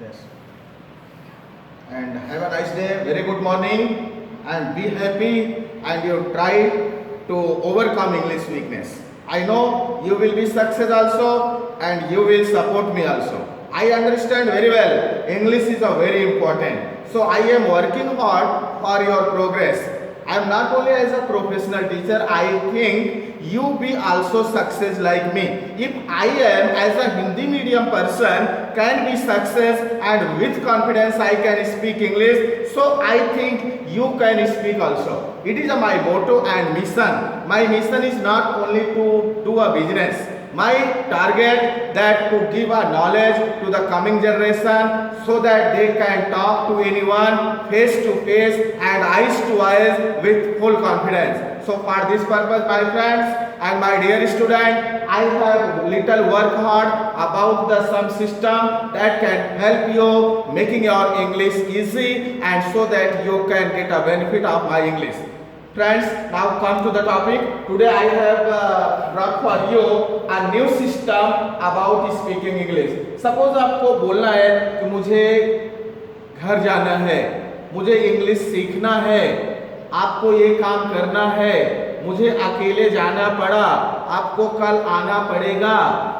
Yes. And have a nice day. Very good morning. And be happy. And you try to overcome English weakness. I know you will be success also, and you will support me also. I understand very well. English is a very important. So I am working hard for your progress. I am not only as a professional teacher, I think you be also success like me. If I am as a Hindi medium person can be success and with confidence I can speak English, so I think you can speak also. It is my motto and mission. My mission is not only to do a business. My target that to give a knowledge to the coming generation so that they can talk to anyone face to face and eyes to eyes with full confidence. So for this purpose, my friends and my dear student, I have little work hard about the some system that can help you making your English easy and so that you can get a benefit of my English. Friends, now come to the topic. Today I have brought for you a new system about speaking English. Suppose आपको बोलना है कि मुझे घर जाना है, मुझे इंग्लिश सीखना है, आपको ये काम करना है, मुझे अकेले जाना पड़ा, आपको कल आना पड़ेगा,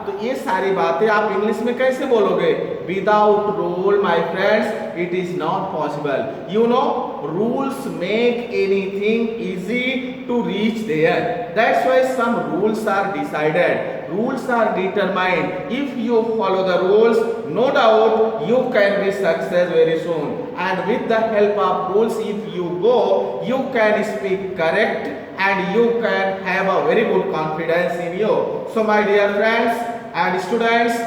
तो ये सारी बातें आप इंग्लिश में कैसे बोलोगे? Without rule my friends it is not possible. You know rules make anything easy to reach there. That's why some rules are decided, rules are determined. If you follow the rules, no doubt you can be success very soon, and with the help of rules if you go, you can speak correct and you can have a very good confidence in you. So my dear friends and students,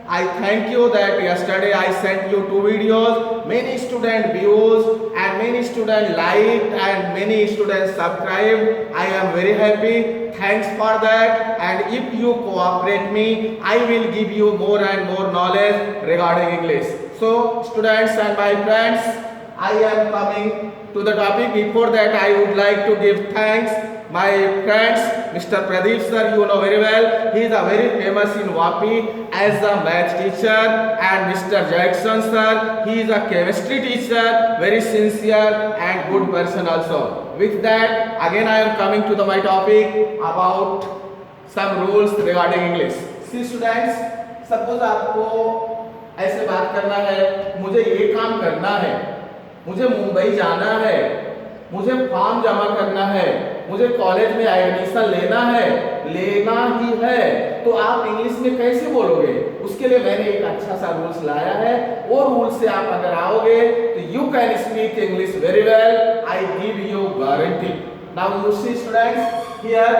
I thank you that yesterday I sent you 2 videos. Many student views and many student liked and many students subscribed. I am very happy. Thanks for that. And if you cooperate me, I will give you more and more knowledge regarding English. So students and my friends, I am coming to the topic. Before that, I would like to give thanks my friends, Mr. Pradeep sir, you know very well. He is a very famous in Vapi as a math teacher, and Mr. Jackson sir, he is a chemistry teacher, very sincere and good person also. With that, again I am coming to my topic about some rules regarding English. See students, suppose आपको ऐसे बात करना है, मुझे ये काम करना है, मुझे मुंबई जाना है, मुझे फॉर्म जमा करना है, मुझे कॉलेज में एडमिशन लेना ही है, तो आप इंग्लिश में कैसे बोलोगे? उसके लिए मैंने एक अच्छा सा रूल्स लाया है. वो रूल से आप अगर आओगे तो you can speak English very well. I give you guarantee. Now you see students, here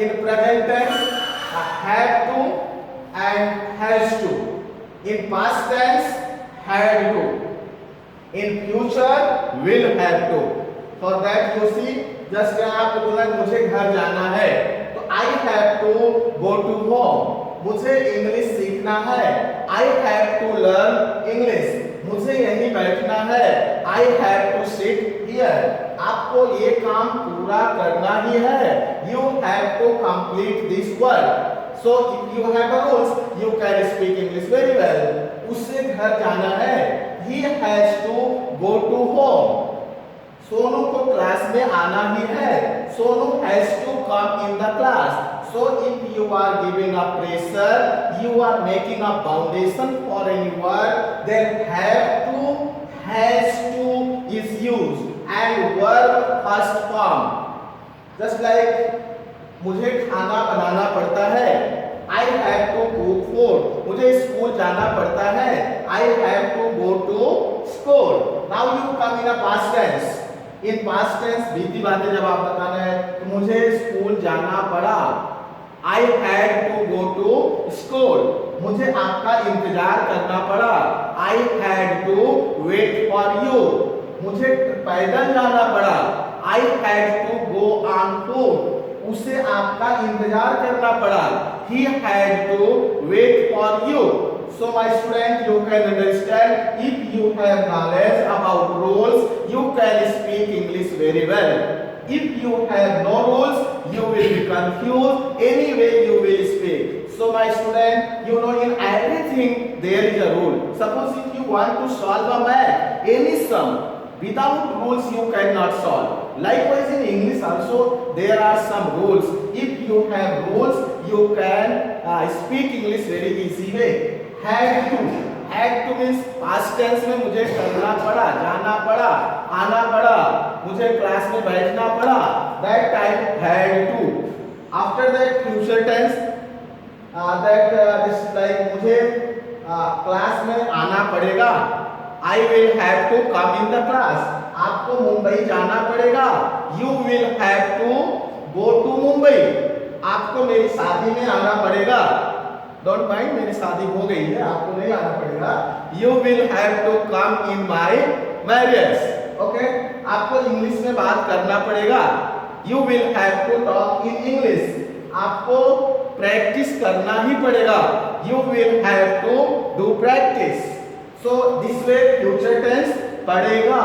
in present tense have to and has to, in past tense had to, in future will have to. For that you see, just यहाँ आपको बोला मुझे घर जाना है, तो I have to go to home. मुझे इंग्लिश सीखना है, I have to learn English. मुझे यहीं बैठना है, I have to sit here. आपको ये काम पूरा करना ही है. You have to complete this work. So if you have a rules, you can speak English very well. उससे घर जाना है, he has to go to home. Sonu को क्लास में आना ही है, Sonu has to come in the class. So if you are giving a pressure, you are making a foundation for any word, then have to, has to is used and verb first form. Just like मुझे खाना बनाना पड़ता है, I have to cook food. मुझे school जाना पड़ता है, I have to go to school. Now you come in a past tense. In past tense बीती बातें जब आप बताना है, तो मुझे स्कूल जाना पड़ा, I had to go to school. मुझे आपका इंतजार करना पड़ा, I had to wait for you. मुझे पैदल जाना पड़ा, I had to go on foot. उसे आपका इंतजार करना पड़ा, he had to wait for you. So my student, you can understand, if you have knowledge about rules, you can speak English very well. If you have no rules, you will be confused. Anyway, you will speak. So my student, you know in everything there is a rule. Suppose if you want to solve a math, any sum, without rules you cannot solve. Likewise in English also there are some rules. If you have rules, you can speak English very easy way. Had to means past tense में मुझे करना पड़ा, जाना पड़ा, आना पड़ा, मुझे class में बैठना पड़ा. That time had to. After that future tense, that is like मुझे क्लास में आना पड़ेगा. I will have to come in the class. आपको मुंबई जाना पड़ेगा. You will have to go to Mumbai. आपको मेरी शादी में आना पड़ेगा. Don't mind, मेरी शादी हो गई है, आपको नहीं आना पड़ेगा. You will have to come in my marriage. Okay? आपको इंग्लिश में बात करना पड़ेगा. You will have to talk in English. आपको प्रैक्टिस करना ही पड़ेगा. You will have to do practice. So this way future tense पड़ेगा.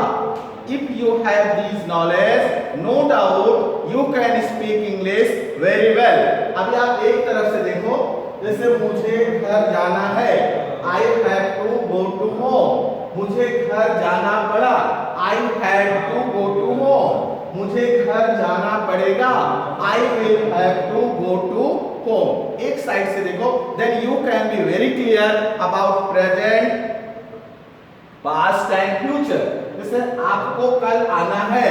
If you have these knowledge, no doubt you can speak English very well. अभी आप एक तरफ से देखो, जैसे मुझे घर जाना है, I have to go to home. मुझे घर जाना पड़ा, I had to go to home. मुझे घर जाना पड़ेगा, I will have to go to home. एक साइड से देखो, then you can be very clear about present, past and future. जैसे आपको कल आना है,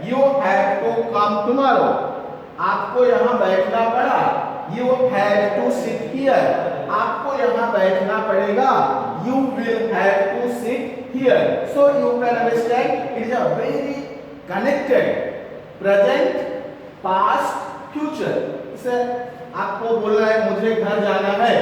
you have to come tomorrow. आपको यहाँ बैठना पड़ा, you have to sit here. आपको यहाँ बैठना पड़ेगा, you will have to sit here. So you can understand it is a very connected present, past, future. जैसे आपको बोलना है मुझे घर जाना है,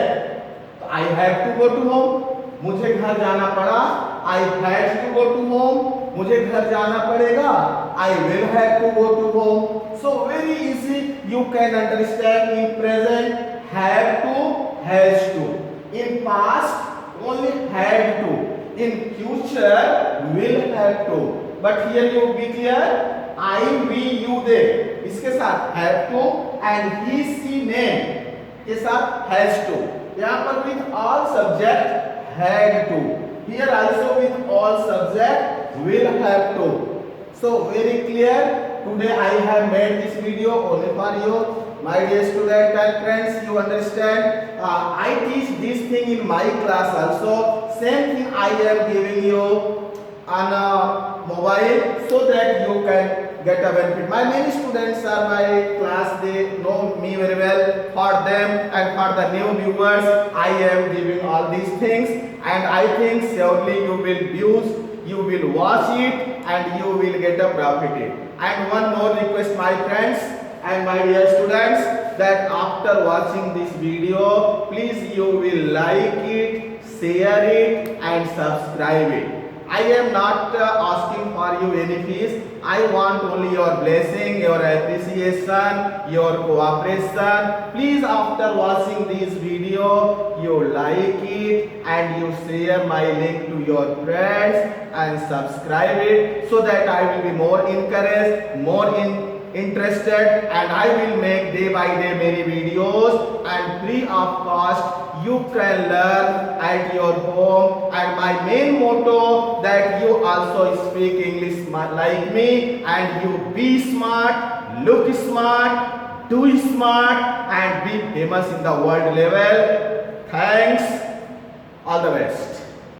तो I have to go to home. मुझे घर जाना पड़ा, I had to go to home. मुझे घर जाना पड़ेगा, I will have to go to home. So very easy you can understand. In present have to, has to. In past only had to. In future will have to. But here you be clear, I, we, you, they. इसके साथ have to and he, she, name के साथ has to. यहाँ पर with all subject had to. Here also with all subject will have to. So very clear. Today I have made this video only for you, my dear students and friends. You understand? I teach this thing in my class also. Same thing I am giving you on a mobile so that you can get a benefit. My many students are my class, they know me very well. For them and for the new viewers, I am giving all these things, and I think surely you will use, you will watch it, and you will get a profit. And one more request, my friends and my dear students, that after watching this video, please you will like it, share it, and subscribe it. I am not asking for you any fees. I want only your blessing, your appreciation, your cooperation. Please, after watching this video, you like it and you share my link to your friends and subscribe it, so that I will be more encouraged, more interested, and I will make day by day many videos and free of cost. You can learn at your home, and my main motto that you also speak English like me, and you be smart, look smart, do smart, and be famous in the world level. Thanks. All the best.